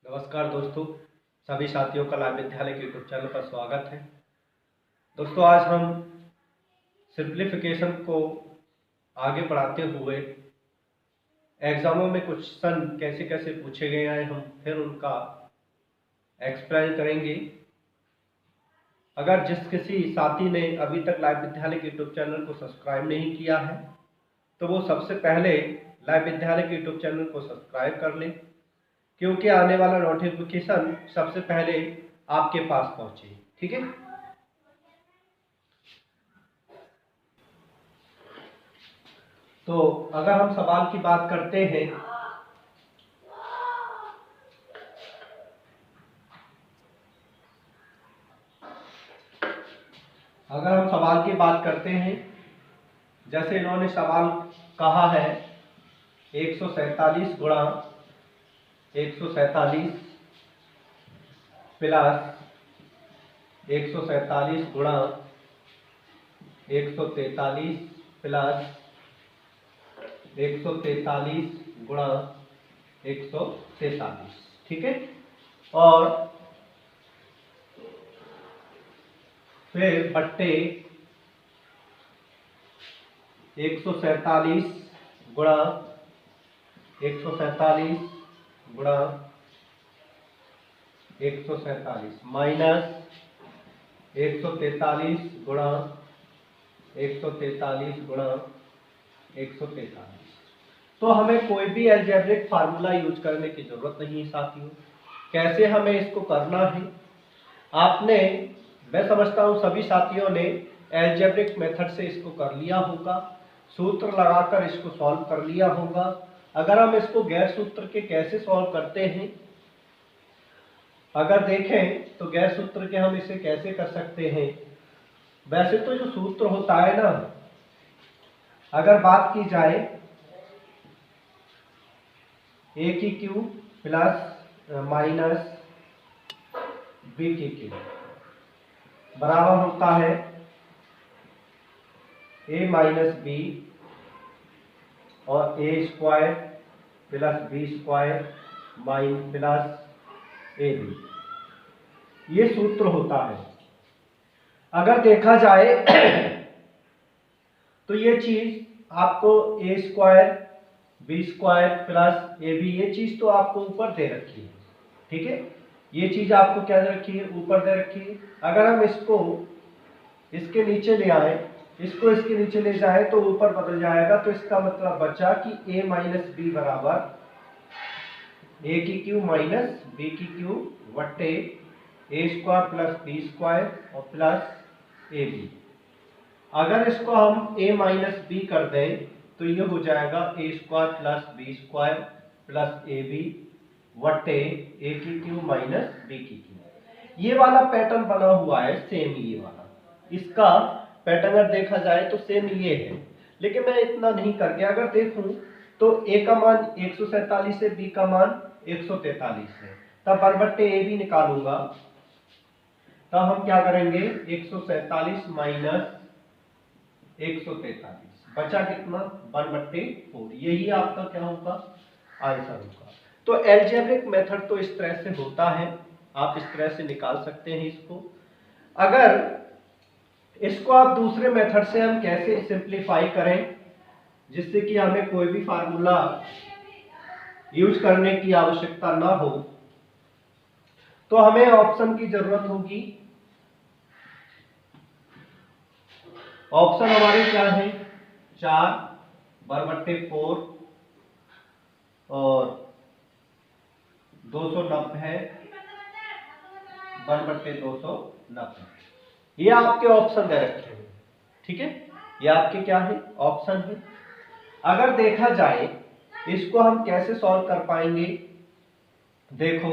नमस्कार दोस्तों, सभी साथियों का लाइव विद्यालय के यूट्यूब चैनल पर स्वागत है। दोस्तों, आज हम सिंप्लीफिकेशन को आगे बढ़ाते हुए एग्जामों में क्वेश्चन कैसे कैसे पूछे गए हैं हम फिर उनका एक्सप्लेन करेंगे। अगर जिस किसी साथी ने अभी तक लाइव विद्यालय के यूट्यूब चैनल को सब्सक्राइब नहीं किया है तो वो सबसे पहले लाइव विद्यालय के यूट्यूब चैनल को सब्सक्राइब कर लें, क्योंकि आने वाला नोटिफिकेशन सबसे पहले आपके पास पहुंचे। ठीक है, तो अगर हम सवाल की बात करते हैं जैसे इन्होंने सवाल कहा है 147 गुणा 147 प्लस 147 गुणा 143 प्लस 143 गुणा 143। ठीक है, और फिर बट्टे 147 गुणा 147 गुणा 147 माइनस 143 गुणा 143 गुणा 143। तो हमें कोई भी अलजेब्रिक फार्मूला यूज करने की जरूरत नहीं है साथियों। कैसे हमें इसको करना है, मैं समझता हूं सभी साथियों ने अलजेब्रिक मेथड से इसको कर लिया होगा, सूत्र लगाकर इसको सॉल्व कर लिया होगा। अगर हम इसको गैर सूत्र के कैसे सॉल्व करते हैं, अगर देखें तो गैर सूत्र के हम इसे कैसे कर सकते हैं। वैसे तो जो सूत्र होता है ना, अगर बात की जाए ए की क्यू प्लस माइनस बी की क्यू बराबर होता है ए माइनस बी और A square plus B square mine plus A B. ये सूत्र होता है। अगर देखा जाए तो ये चीज आपको A square B square plus A B, ये चीज तो आपको ऊपर दे रखी है। ठीक है, ये चीज आपको क्या दे रखी है, ऊपर दे रखी है। अगर हम इसको इसके नीचे ले आए, इसको इसके नीचे ले जाए तो ऊपर बदल जाएगा। तो इसका मतलब बचा कि a माइनस बी बराबर ए की क्यू माइनस बी की क्यू वट्टे ए स्क्वायर प्लस बी स्क्वायर और प्लस ए बी। अगर इसको हम a माइनस बी कर दें तो ये हो जाएगा A square plus B square plus A B वट्टे ए की क्यू माइनस बी की क्यू। ये वाला पैटर्न बना हुआ है सेम, ये वाला इसका पैटर्न अगर देखा जाए तो सेम ये है, लेकिन मैं इतना नहीं कर गया। अगर देखूं तो a का मान 147 है, b का मान 143 है, तब बरबट्टे ए बी निकालूंगा। तब हम क्या करेंगे, 147 माइनस 143 बचा कितना, 1/4। यही आपका क्या होगा, आंसर होगा। तो अलजेब्रिक मेथड तो इस तरह से होता है, आप इस तरह से निकाल सकते हैं इसको। अगर इसको आप दूसरे मेथड से हम कैसे सिंप्लीफाई करें जिससे कि हमें कोई भी फार्मूला यूज करने की आवश्यकता ना हो, तो हमें ऑप्शन की जरूरत होगी। ऑप्शन हमारे क्या है, 4/4 और 290 1/290। ये आपके ऑप्शन दे रखे हैं। ठीक है, ये आपके क्या है, ऑप्शन है। अगर देखा जाए इसको हम कैसे सॉल्व कर पाएंगे, देखो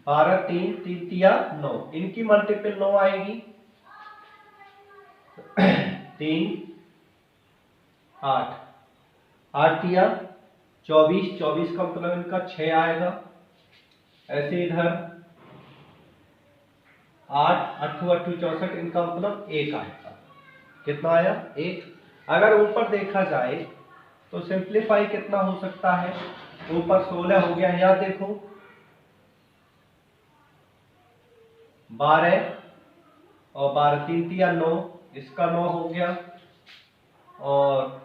12 3 3 तिया 9, इनकी मल्टीपल 9 आएगी। 3 8 8 तिया 24, 24 का मतलब इनका 6 आएगा। ऐसे इधर 8 8 8 64, इनका मतलब 1 आएगा। कितना आया, 1। अगर ऊपर देखा जाए तो सिंप्लीफाई कितना हो सकता है, ऊपर 16 हो गया, यहाँ देखो 12 और 12 3 तिया 9, इसका 9 हो गया और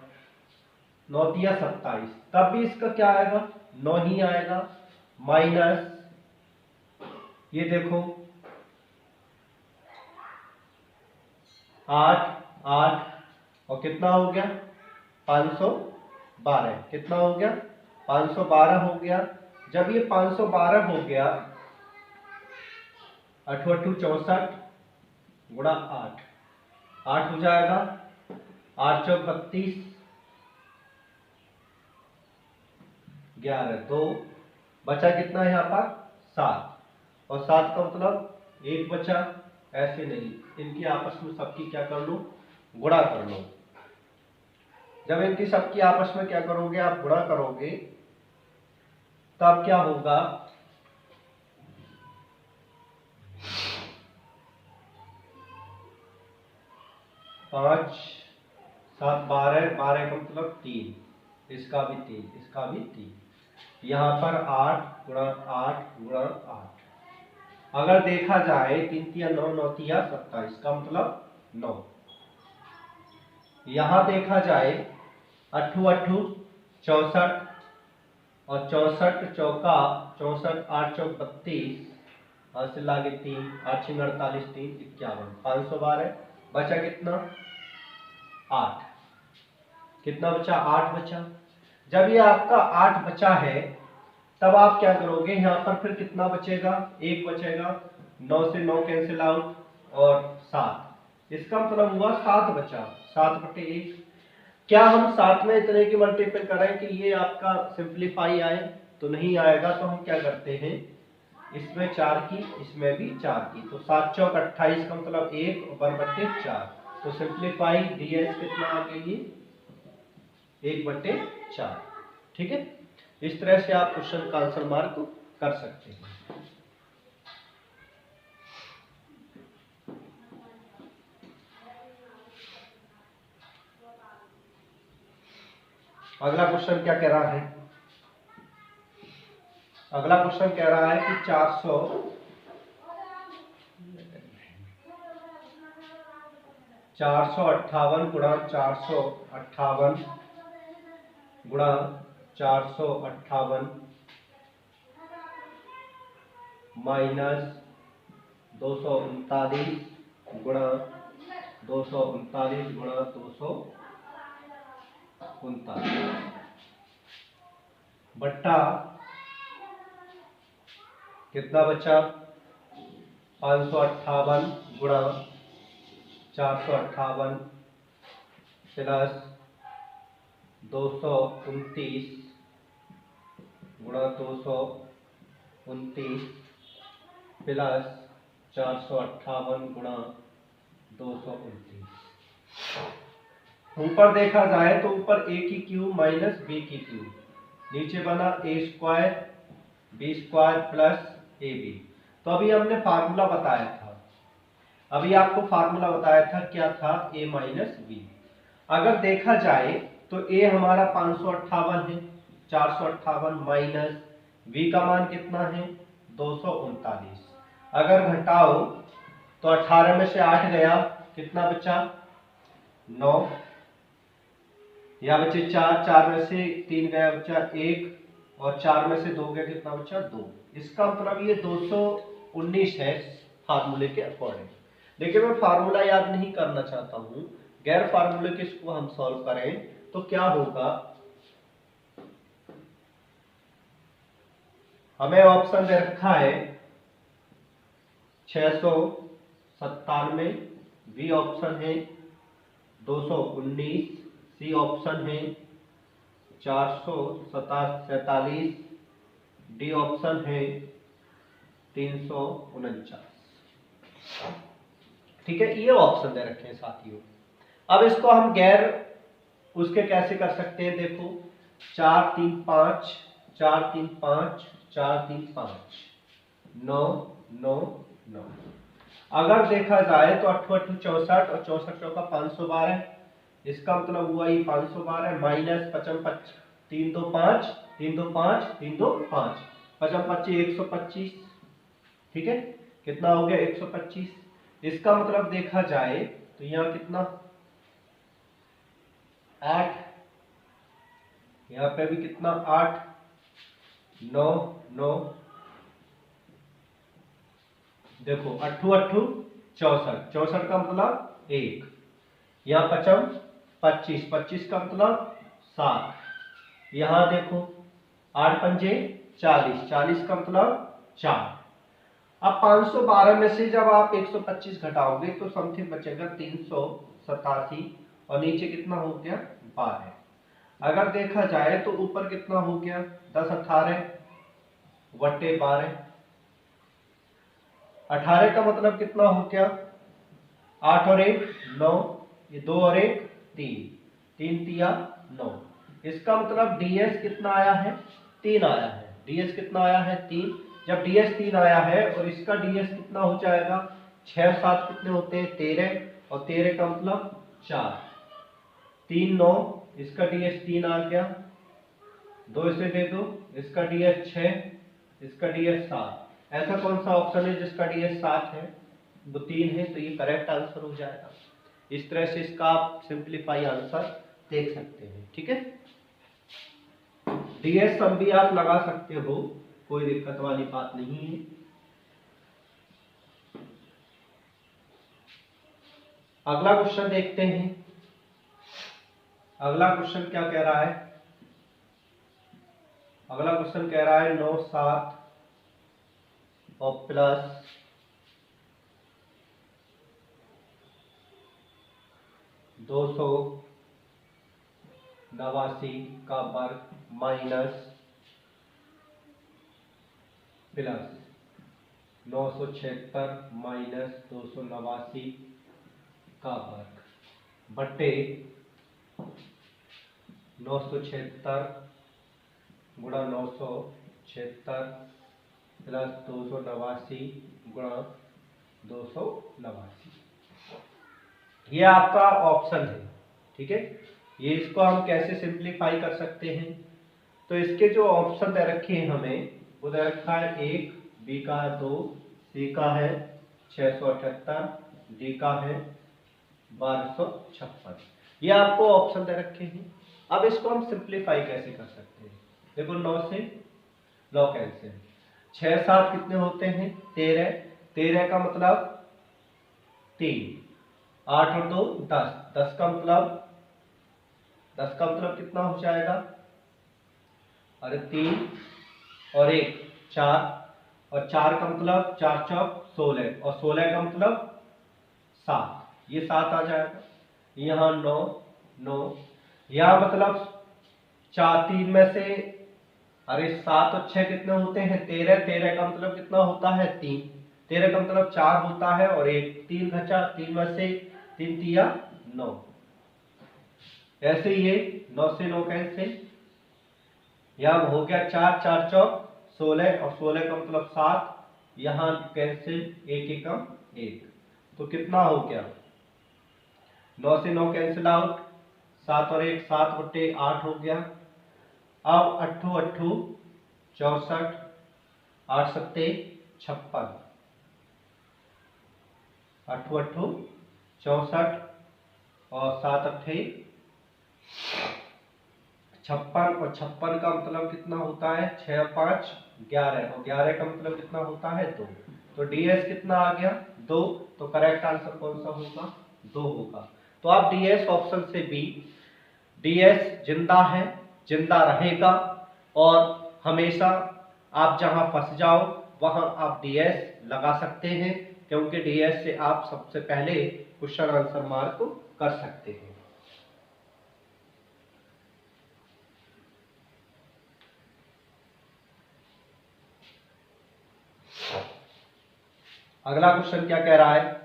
9 तिया 27, तब भी इसका क्या आएगा 9 ही आएगा। माइनस ये देखो 8 8 और कितना हो गया 512, कितना हो गया 512 हो गया। जब ये 512 हो गया 8 8 64 गुणा 8, 8 हो जाएगा, 8 चौक 32, 11 2, बचा कितना है यहाँ पर 7, और 7 का मतलब 1 बचा। ऐसे नहीं, इनकी आपस में सबकी क्या कर लो गुणा कर लो। जब इनकी सबकी आपस में क्या करोगे आप गुणा करोगे तब क्या होगा 5 7 12, 12 का मतलब 3, इसका भी 3, इसका भी 3, यहाँ पर 8 गुणा 8 गुणा 8। अगर देखा जाए 3 तिया 9, 9 तिया 27, इसका मतलब 9। यहाँ देखा जाए 8 8 64 और 64 चौका 64, 8 चौक 32, हासिल लागे 3, 8 6 48, 3 51, 512, बचा कितना 8, कितना बचा 8 बचा। जब ये आपका 8 बचा है तब आप क्या करोगे, यहाँ पर फिर कितना बचेगा 1 बचेगा, 9 से 9 कैंसिल आउट और 7, इसका मतलब हुआ 7 बचा, 7/1। क्या हम 7 में इतने की मल्टीपल करें कि ये आपका सिंप्लीफाई आए, तो नहीं आएगा। तो हम क्या करते हैं, इसमें 4 की इसमें भी 4 की, तो 7 चौक 28 का मतलब 1 और 1/4, तो सिंप्लीफाई ds कितना आ गई 1/4। ठीक है, इस तरह से आप क्वेश्चन का आंसर मार्क कर सकते हैं। अगला क्वेश्चन क्या कह रहा है, अगला क्वेश्चन कह रहा है कि 458 गुणा 458 गुणा 458 माइनस 239 गुणा 239 गुणा 239 बट्टा कितना बचा 558 गुणा 458 प्लस 229 गुणा 229 प्लस 458 गुणा 229। ऊपर देखा जाए तो ऊपर a की क्यूब माइनस b की क्यूब, नीचे बना a² b² प्लस ab। तो अभी हमने फार्मूला बताया था, अभी आपको फार्मूला बताया था, क्या था a माइनस b। अगर देखा जाए तो a हमारा 558 है, 458 माइनस b का मान कितना है 239। अगर घटाओ तो 18 में से 8 गया, कितना बचा 9, यहाँ बचे 4, 4 में से 3 गया बचा 1 और 4 में से 2 गया, कितना बचा 2। इसका मतलब ये 219 है फार्मूले के अकॉर्डिंग। लेकिन मैं फार्मूला याद नहीं करना चाहता हूं, गैर फार्मूले के इसको हम सॉल्व करें तो क्या होगा, हमें ऑप्शन दे रखा है 697, बी ऑप्शन है 219, सी ऑप्शन है 447, डी ऑप्शन है 349। ठीक है, ये ऑप्शन दे रखे हैं साथियों। अब इसको हम गैर उसके कैसे कर सकते हैं, देखो 4 3 5 4 3 5 4 3 5 9 9 9। अगर देखा जाए तो 8 8 64 और 64 चौका 512, इसका मतलब हुआ ये 512 माइनस 55 3 2 5 3 2 5 3 2 5 55 125। ठीक है, कितना हो गया 125। इसका मतलब देखा जाए तो यहाँ कितना 8, यहाँ पे भी कितना 8 9 9, देखो 8 8 64, 64 का मतलब 1, यहाँ 55 25, 25 का मतलब 7, यहाँ देखो 8 पंजे 40, 40 का मतलब 4। अब 512 में से जब आप 125 घटाओगे तो समथिंग बचेगा 387 और नीचे कितना हो गया 12। अगर देखा जाए तो ऊपर कितना हो गया 10 18 बटे 12, 18 का मतलब कितना हो गया 8 और 1 9, ये 2 और 1 3, 3 तिया 9। इसका मतलब डीएस कितना आया है 3 आया है। डीएस कितना आया है 3। जब डीएस 3 आया है और इसका डीएस कितना हो जाएगा 6 7 कितने होते हैं 13 और 13 का मतलब 4, 3 9, इसका डीएस 3 आ गया, 2 इसे दे दो, इसका डीएस 6, इसका डीएस 7। ऐसा कौन सा ऑप्शन है जिसका डीएस 7 है, वो 3 है, तो ये करेक्ट आंसर हो जाएगा। इस तरह से इसका आप सिंप्लीफाई आंसर देख सकते हैं। ठीक है, डीएस सम भी आप लगा सकते हो, कोई दिक्कत वाली बात नहीं है। अगला क्वेश्चन देखते हैं। अगला क्वेश्चन क्या कह रहा है, अगला क्वेश्चन कह रहा है 9 7 और प्लस 289 का वर्ग माइनस प्लस 976 माइनस 289 का वर्ग बटे 976 गुणा 976 प्लस 289 गुणा 289। ये आपका ऑप्शन है। ठीक है, ये इसको हम कैसे सिंप्लीफाई कर सकते हैं, तो इसके जो ऑप्शन दे रखे हैं हमें, वो दे रखा है 1, बी का है 2, सी का है 678, डी का है 1256। ये आपको ऑप्शन दे रखे हैं। अब इसको हम सिंप्लीफाई कैसे कर सकते हैं, देखो 9 से 9 कैंसिल, 6 7 कितने होते हैं 13, 13 का मतलब 3, 8 और 2 10, 10 का मतलब, 10 का मतलब कितना हो जाएगा, अरे 3 और 1 4, और 4 का मतलब 4 चौक 16, और 16 का मतलब 7, ये 7 आ जाएगा। यहाँ 9 9, यहाँ मतलब 4 3 में से, अरे 7 और 6 कितने होते हैं 13, 13 का मतलब कितना होता है 3, 13 का मतलब 4 होता है, और 1 3 बचा, 3 में से 3 तिया 9। ऐसे ये 9 से 9 कैंसिल, यहाँ हो गया 4 4 चौक 16, और 16 का मतलब 7, यहाँ कैंसिल 1 एकम 1, तो कितना हो गया 9 से 9 कैंसिल आउट, 7 और 1 7 बटे 8 हो गया। अब 8 8 64, 8 सत्ते 56, 8 8 64 और 7 अट्ठे 56, और 56 का मतलब कितना होता है 6 5 11, और 11 का मतलब कितना होता है 2, तो डीएस कितना आ गया 2, तो करेक्ट आंसर कौन सा होगा 2 होगा। तो आप डीएस ऑप्शन से बी, डीएस जिंदा है, जिंदा रहेगा, और हमेशा आप जहां फंस जाओ वहां आप डीएस लगा सकते हैं, क्योंकि डीएस से आप सबसे पहले क्वेश्चन आंसर मार्क कर सकते हैं। अगला क्वेश्चन क्या कह रहा है,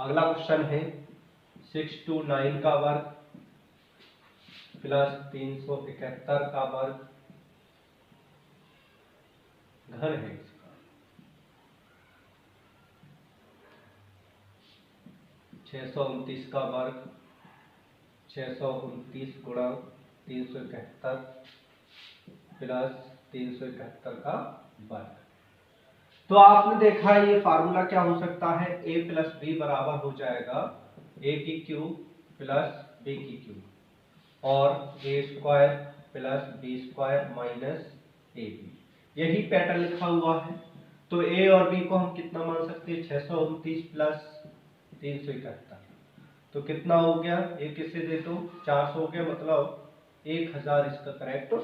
अगला क्वेश्चन है 629 का वर्ग प्लस 371 का वर्ग घन है इसका 629 का वर्ग 629 गुणा 371 प्लस 371 का वर्ग। तो आपने देखा है ये फार्मूला क्या हो सकता है, a प्लस बी बराबर हो जाएगा a की क्यूब प्लस b की क्यूब और a square plus b square minus ab, यही पैटर्न लिखा हुआ है। तो a और b को हम कितना मान सकते हैं, 629 प्लस 371, तो कितना हो गया, एक किससे दे दो 400 हो गया, मतलब 1000 इसका करेक्ट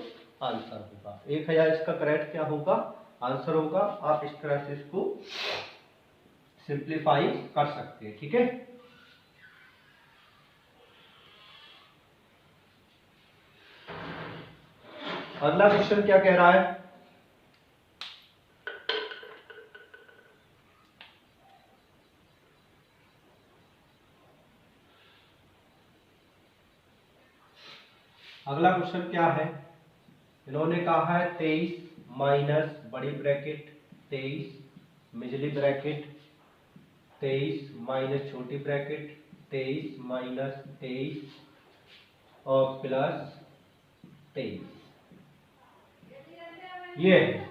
आंसर होगा। 1000 इसका करेक्ट क्या होगा, आंसर होगा। आप इस तरह से इसको सिंप्लीफाई कर सकते हैं, ठीक है। अगला क्वेश्चन क्या कह रहा है, अगला क्वेश्चन क्या है, इन्होंने कहा है 23 माइनस बड़ी ब्रैकेट 23 मिजली ब्रैकेट 23 माइनस छोटी ब्रैकेट 23 माइनस 23 और प्लस 23, ये है।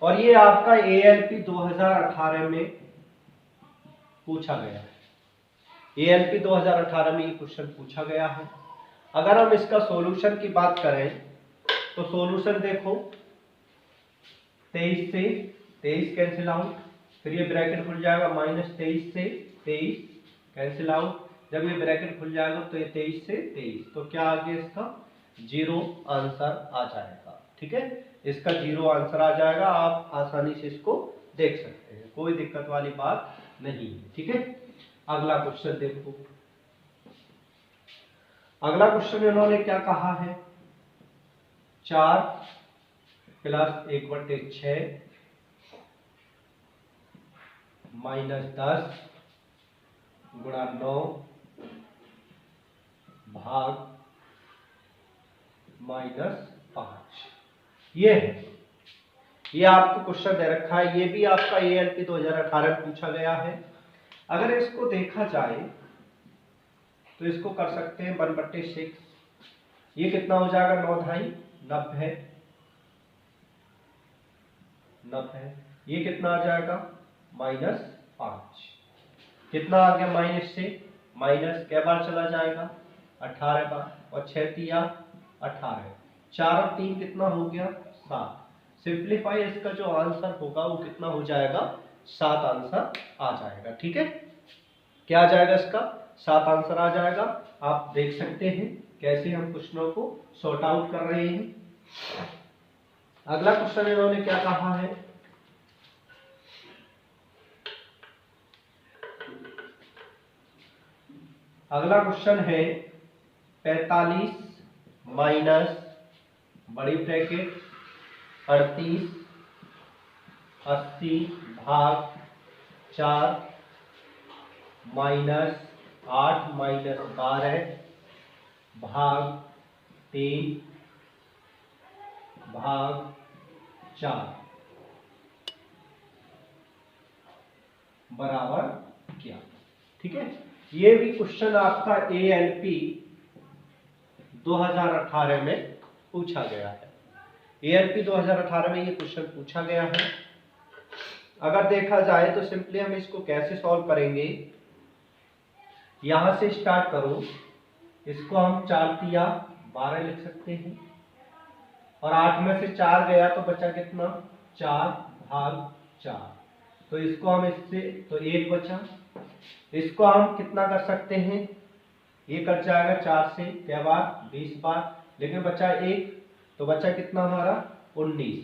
और ये आपका ALP 2018 में पूछा गया है, ALP 2018 में ये क्वेश्चन पूछा गया है। अगर हम इसका सॉल्यूशन की बात करें तो सॉल्यूशन देखो, 23 से 23 कैंसिल आउट, फिर ये ब्रैकेट खुल जाएगा माइनस 23 से 23 कैंसिल आउट, जब ये ब्रैकेट खुल जाएगा तो ये 23 से 23, तो क्या आ गया इसका 0 आंसर आ जाएगा, ठीक है। इसका 0 आंसर आ जाएगा, आप आसानी से इसको देख सकते हैं, कोई दिक्कत वाली बात नहीं है, ठीक है। अगला क्वेश्चन देखो, अगला क्वेश्चन इन्होंने क्या कहा है, 4 प्लस 1/6 माइनस 10 गुणा 9 भाग माइनस 5, ये है। ये आपको क्वेश्चन दे रखा है, ये भी आपका ALP 2018 में पूछा गया है। अगर इसको देखा जाए तो इसको कर सकते हैं 1/6, ये कितना हो जाएगा 9 ढाई 90, 90, ये कितना आ जाएगा -5, कितना आ गया माइनस से माइनस कै बार चला जाएगा 18 बार, और 6 तिया 18, 4 और 3 कितना हो गया 7, सिंप्लीफाई इसका जो आंसर होगा वो कितना हो जाएगा 7 आंसर आ जाएगा, ठीक है। क्या आ जाएगा इसका 7 आंसर आ जाएगा। आप देख सकते हैं कैसे हम क्वेश्चनों को सॉर्ट आउट कर रहे हैं। अगला क्वेश्चन इन्होंने क्या कहा है, अगला क्वेश्चन है 45 माइनस बड़ी ब्रैकेट 38 80 भाग 4 माइनस 8 माइनस 12 भाग 3 भाग 4 बराबर क्या, ठीक है। ये भी क्वेश्चन आपका ALP 2018 में पूछा गया है, ALP 2018 में ये क्वेश्चन पूछा गया है। अगर देखा जाए तो सिंपली हम इसको कैसे सॉल्व करेंगे, यहां से स्टार्ट करो, इसको हम 4 तिया 12 लिख सकते हैं, और 8 में से 4 गया तो बचा कितना 4 भाग 4, तो इसको हम इससे तो 1 बचा, इसको हम कितना कर सकते हैं, ये कट जाएगा 4 से क्या बार 20 बार, लेकिन बचा 1, तो बचा कितना हमारा 19,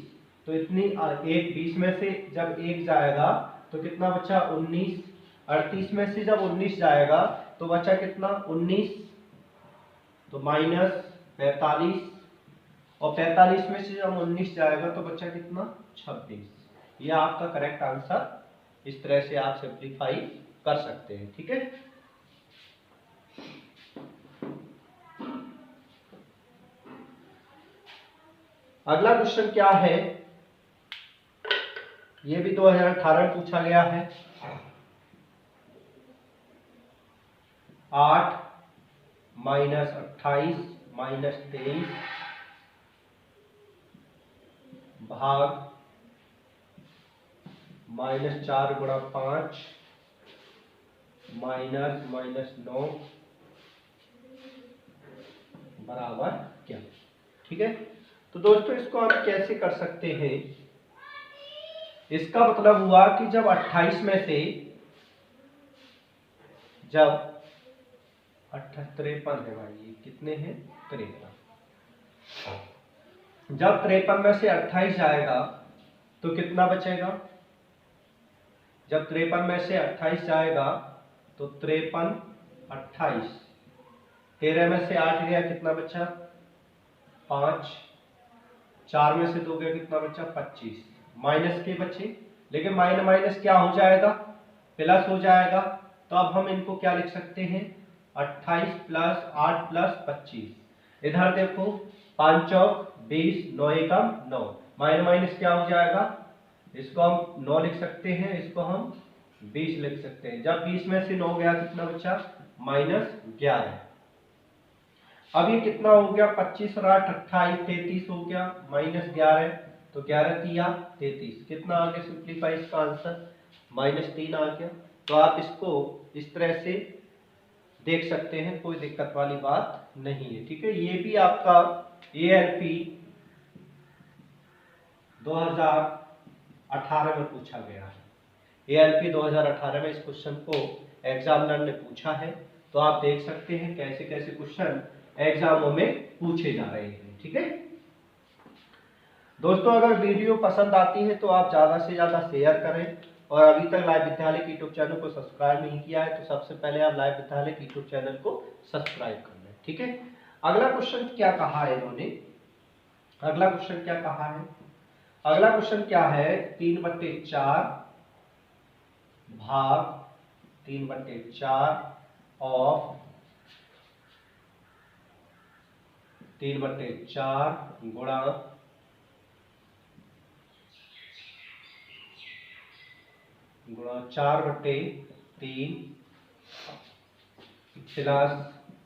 तो इतनी 1 20 में से जब 1 जाएगा तो कितना बचा 19, 38 में से जब 19 जाएगा तो बचा कितना 19, तो माइनस 45, और 45 में से जब 19 जाएगा तो बचा कितना 26। यह आपका करेक्ट आंसर, इस तरह से आप सिंप्लीफाई कर सकते हैं। ठीक है, अगला क्वेश्चन क्या है, ये भी 2018 में पूछा गया है। 8 माइनस 28 माइनस 23 भाग माइनस 4 गुणा 5 माइनस माइनस 9 बराबर क्या। ठीक है, तो दोस्तों इसको हम कैसे कर सकते हैं, इसका मतलब हुआ कि जब 28 में से जब 53 है भाई, ये कितने हैं 53, जब 53 में से 28 जाएगा तो कितना बचेगा, जब 53 में से 28 जाएगा तो 53 28, 13 में से 8 गया कितना बचा 5, 4 में से 2 गया कितना बचा 25, माइनस के बचे, लेकिन माइनस माइनस क्या हो जाएगा प्लस हो जाएगा। तो अब हम इनको क्या लिख सकते हैं 28 प्लस 8 प्लस 25, इधर देखो 5 चौक 20, 9 एकम 9, माइनस माइनस क्या हो जाएगा, इसको हम 9 लिख सकते हैं, इसको हम 20 लिख सकते हैं। जब 20 में से 9 गया कितना बचा माइनस 11। अब ये कितना हो गया 25 और 8 28, 33 हो गया माइनस 11, तो 11 तिया 33, कितना आ गया सिंप्लीफाई इसका आंसर माइनस 3 आ गया। तो आप इसको इस तरह से देख सकते हैं, कोई दिक्कत वाली बात नहीं है। ठीक है, ये भी आपका ALP 2018 में पूछा गया है। ALP 2018 में इस क्वेश्चन को एग्जामिनर ने पूछा है, तो आप देख सकते हैं कैसे कैसे क्वेश्चन एग्जामों में पूछे जा रहे हैं। ठीक है दोस्तों, अगर वीडियो पसंद आती है तो आप ज़्यादा से ज़्यादा शेयर करें, और अभी तक लाइव विद्यालय के यूट्यूब चैनल को सब्सक्राइब नहीं किया है तो सबसे पहले आप लाइव विद्यालय के यूट्यूब चैनल को सब्सक्राइब कर लें। ठीक है, अगला क्वेश्चन क्या कहा है इन्होंने, अगला क्वेश्चन क्या कहा है, अगला क्वेश्चन क्या है 3/4 भाग 3/4 ऑफ 3/4 गुणा 4/3 प्लस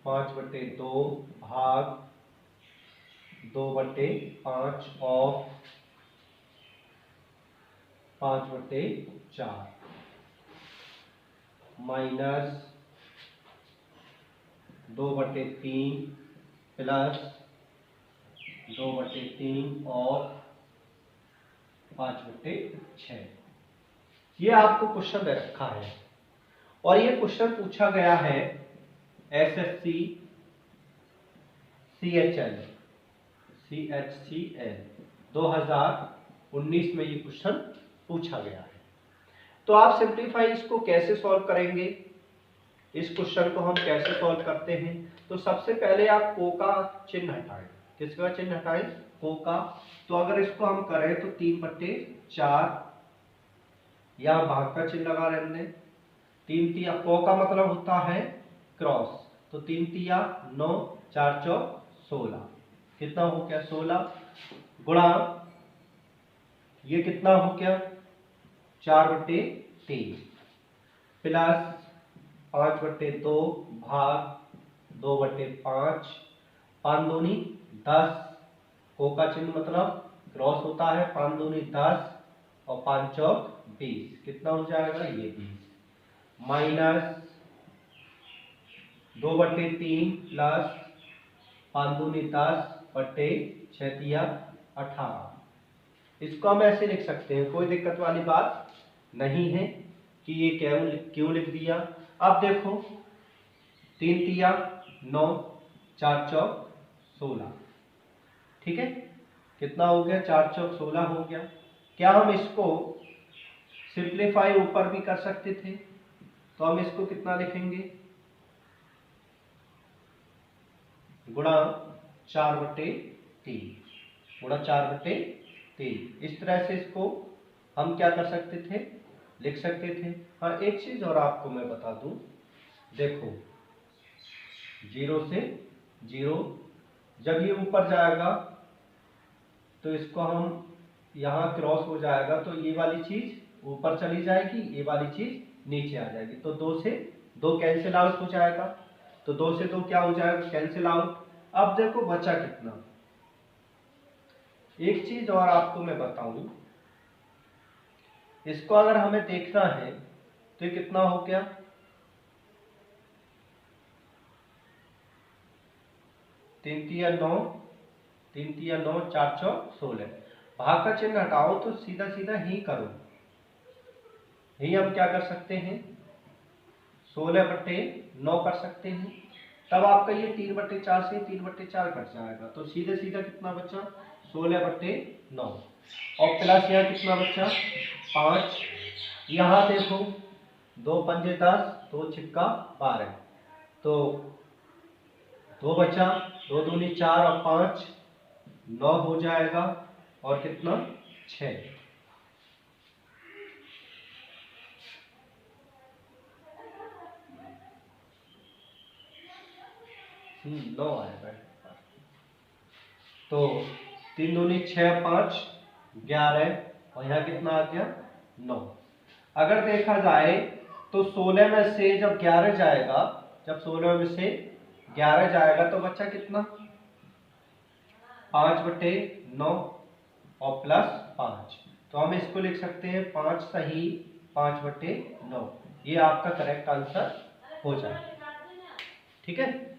5/2 भाग 2/5 ऑफ 5/4 माइनस 2/3 प्लस 2/3 और 5/6। ये आपको क्वेश्चन दे रखा है, और ये क्वेश्चन पूछा गया है SSC CHL 2019 में ये क्वेश्चन पूछा गया है। तो आप सिंप्लीफाई इसको कैसे सॉल्व करेंगे, इस क्वेश्चन को हम कैसे सॉल्व करते हैं, तो सबसे पहले आप को का चिन्ह हटाएं, किसका चिन्ह हटाएं को का। तो अगर इसको हम करें तो 3/4 या भाग का चिन्ह लगा रहे हमने, 3 तिया को का मतलब होता है क्रॉस, तो 3 तिया 9, 4 चौक 16, कितना हो गया 16, गुणा ये कितना हो गया 4/3 प्लस 5/2 भाग 2/5, 5 दूनी 10, को का चिन्ह मतलब क्रॉस होता है, 5 दूनी 10 और 5 चौक 20, कितना हो जाएगा ये 20, माइनस 2/3 प्लस 5 दूनी 10 बटे 6 तिया 18। इसको हम ऐसे लिख सकते हैं, कोई दिक्कत वाली बात नहीं है कि ये क्यों लिख दिया। अब देखो 3 तिया 9, 4 चौक 16, ठीक है, कितना हो गया 4 चौक 16 हो गया। क्या हम इसको सिंप्लीफाई ऊपर भी कर सकते थे, तो हम इसको कितना लिखेंगे गुणा 4/3, गुणा 4/3, इस तरह से इसको हम क्या कर सकते थे लिख सकते थे। हाँ, एक चीज और आपको मैं बता दूं, देखो 0 से 0 जब ये ऊपर जाएगा तो इसको हम यहाँ क्रॉस हो जाएगा तो ये वाली चीज ऊपर चली जाएगी, ये वाली चीज नीचे आ जाएगी, तो 2 से 2 कैंसिल आउट हो जाएगा। तो 2 से 2 क्या हो जाएगा, कैंसिल आउट। अब देखो बचा कितना। एक चीज और आपको मैं बताऊं, इसको अगर हमें देखना है तो ये कितना हो गया, 3 तिया 9, 3 तिया 9, 4 चौक 16। भाग का चिन्ह हटाओ तो सीधा सीधा ही करो, ही हम क्या कर सकते हैं, 16/9 कर सकते हैं। तब आपका ये 3/4 से 3/4 कट जाएगा, तो सीधे सीधा कितना बचा, 16/9। और प्लस यहाँ कितना बचा, 5। यहाँ देखो 2 पंजे 10, 2 छिक्का 12, तो 2 बचा, 2 दूनी 4 और 5 9 हो जाएगा, और कितना 6। 9 आएगा। तो 3 दूनी 6, 5 11, और यहाँ कितना आ गया 9। अगर देखा जाए तो 16 में से जब 11 जाएगा, जब 16 में से 11 जाएगा तो बच्चा कितना, 5/9 और प्लस 5। तो हम इसको लिख सकते हैं 5 सही 5/9। ये आपका करेक्ट आंसर हो जाएगा। ठीक है।